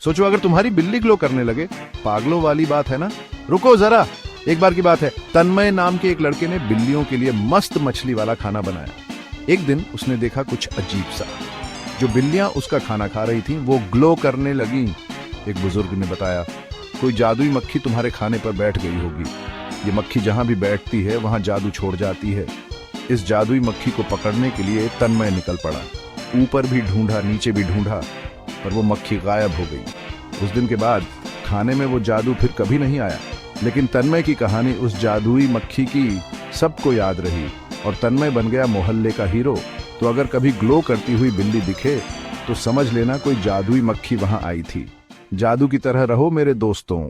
सोचो अगर तुम्हारी बिल्ली ग्लो करने लगे, पागलों वाली बात है ना। रुको जरा, एक बार की बात है, तन्मय नाम के एक लड़के ने बिल्लियों के लिए मस्त मछली वाला खाना बनाया। एक दिन उसने देखा कुछ अजीब सा, जो बिल्लियां उसका खाना खा रही थीं वो ग्लो करने लगी। एक बुजुर्ग ने बताया, कोई जादुई मक्खी तुम्हारे खाने पर बैठ गई होगी। ये मक्खी जहां भी बैठती है वहां जादू छोड़ जाती है। इस जादुई मक्खी को पकड़ने के लिए तन्मय निकल पड़ा। ऊपर भी ढूंढा, नीचे भी ढूंढा, पर वो मक्खी गायब हो गई। उस दिन के बाद खाने में वो जादू फिर कभी नहीं आया। लेकिन तन्मय की कहानी उस जादुई मक्खी की सबको याद रही और तन्मय बन गया मोहल्ले का हीरो। तो अगर कभी ग्लो करती हुई बिल्ली दिखे तो समझ लेना कोई जादुई मक्खी वहां आई थी। जादू की तरह रहो मेरे दोस्तों।